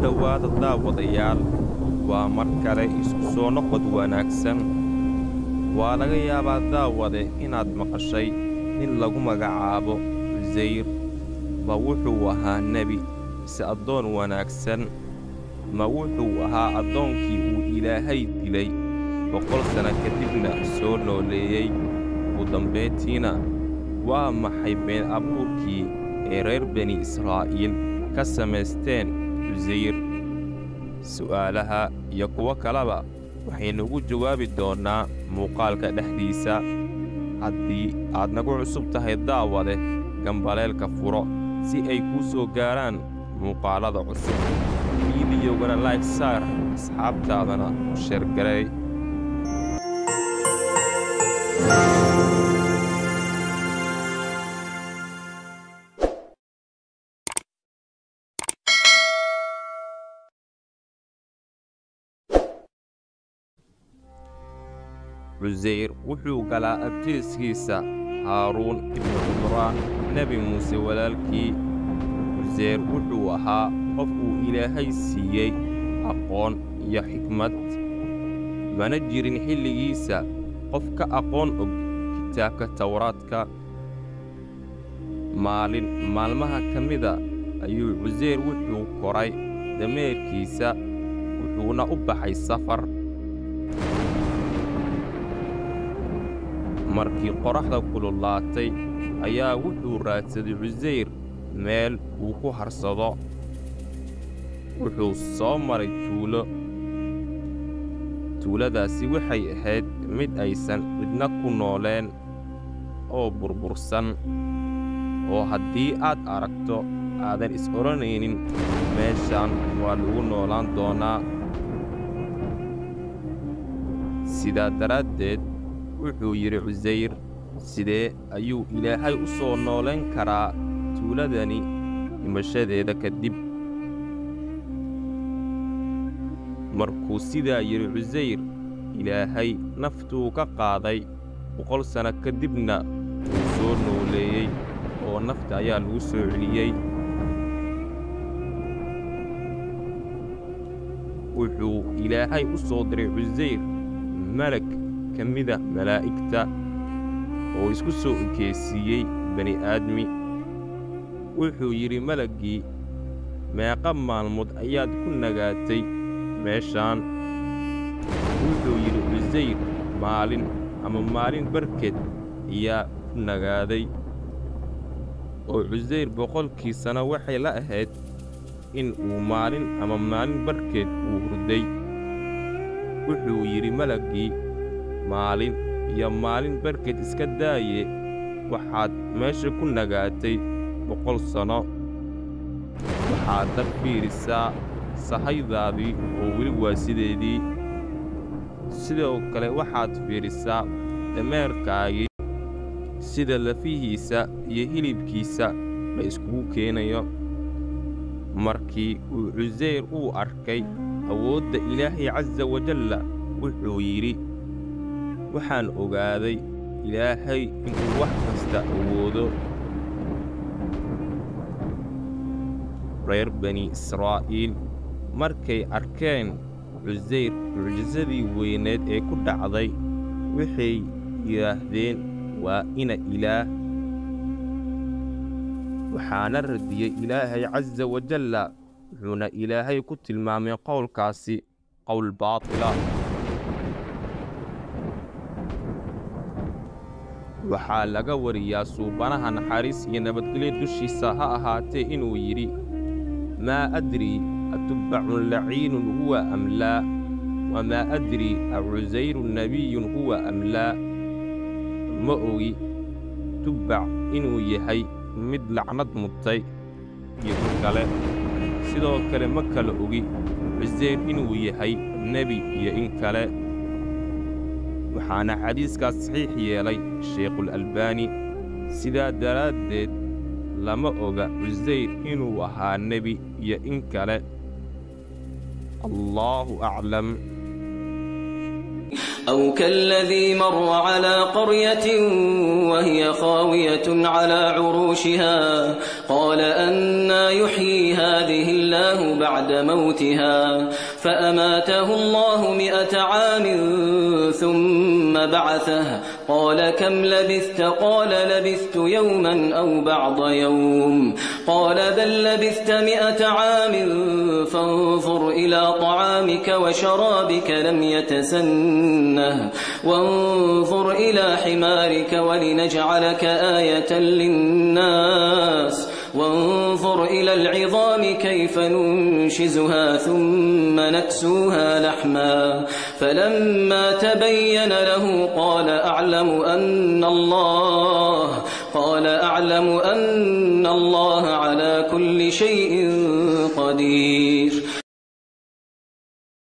dhowaada daawadayaal waa mar kale isku soo noqod wanaagsan waa laga yaabaa daawade inaad maqashay nin lagu magacaabo Cusayr ma wuxuu ahaa nebi si addoon wanaagsan ma wuxuu ahaa addoonkii uu Ilaahay dilay 100 sano kadibna soo nooleeyay ugu dambeyntiina waa maxay been abuurkii ee reer bani Israa'iil ka samaysteen Cusayr su'aalaha iyo kuwa kaleba waxaynu ugu jawaabi doonaa muuqaalka dhexdiisa haddii aad nagu cusub tahay daawade gambaleelka furo si ay kuu soo gaaraan muuqaalada cusub fiidiyowgana like saar asxaabtaadana u sheer garay Cusayr wuxuu galaa abtiiskiisa Haaruun ibn Cimraan nabi Muuse walaalkii Cusayr wuxuu ahaa qof uu Ilaahay siiyey aqoon iyo xikmad mana jirin xilligiisa qof ka aqoon og kitaabka Tawraadka maalmaha ka mida ayuu Cusayr wuxuu koray dameerkiisa wuxuuna u baxay safar markii qoraxda kululaatay ayaa wuxuu raadsaday Cusayr meel uu ku harsado wuxuu soo maray tuuladaasi waxay ahayd mid aysan cidna ku nooleen oo burbursan oo haddii aad aragto aadan is oranaynin meeshaan waa lagu noolaan doonaa sidaa daraaddeed wuxuu yidhi Cusayr sidee ayuu Ilaahay u soo nooleen karaa tuuladani dhimashadeeda kadib markuu sidaa yidhi Cusayr Ilaahay naftuu ka qaaday 100 sano kadibna wuu soo nooleeyey oo nafta ayaa lagu soo celiyey wuxuu Ilaahay u soo diray Cusayr malag kamida malaa'igta oo isku soo ekeysiiyey bani aadmi wuxuu yidhi malagii meeqa maalmood ayaad ku nagaatay meeshaan wuxuu yidhi Cusayr maalin barkeed ayaa ku nagaaday oo Cusayr 100 sano waxay la ahayd in uu maalin barkeed uu hurday wuxuu yidhi malagii maalin barkeed iska daaye waxaad meesha ku nagaatay 100 sano waxaad dad fiirisaa sahaydaadii oo weli waa sideedii sidoo kale waxaad fiirisaa dameerkaagii sida lafihiisa iyo hilibkiisa la iskugu keenayo markii uu Cusayr uu arkay awoodda Ilaahay Azza wa Jalla wuxuu yidhi waxaan ogaaday Ilaahay inuu wax kasta awoodo reer bani Israa'iil markay arkeen Cusayr mucjisadii weyneed ee ku dhacday waxay yiraahdeen waa ina Ilaah waxaana radiyay Ilaahay Azza wa Jalla wuxuuna Ilaahay ku tilmaamay qowlkaasi qowl baatila waxaa laga wariyaa suubanaha naxariis iyo nabadgelyo dushiisa ha ahaatee inuu yidhi maa adrii atubbacun laciinun huwa am laa wamaa adrii acusayrun nabiyun huwa am laa ma ogi tubbac inuu yahay mid lacnad mutay iyo in kale sidoo kale ma kala ogi Cusayr inuu yahay nebi iyo in kale waxaana xadiiskaas saxiix yeelay Sheekhul Albaani sidaa daraaddeed lama oga Cusayr inuu ahaa nebi iyo in kale Allahu a'lam أو كالذي مر على قرية وهي خاوية على عروشها قال أنى يحيي هذه الله بعد موتها فأماته الله 100 عام ثم بعثه قال كم لبثت قال لبثت يوما أو بعض يوم قال بل لبثت 100 عام فانظر إلى طعامك وشرابك لم يتسنه وانظر إلى حمارك ولنجعلك آية للناس وانظر إلى العظام كيف ننشزها ثم نكسوها لحما فلما تبين له قال أعلم أن الله على كل شيء قدير.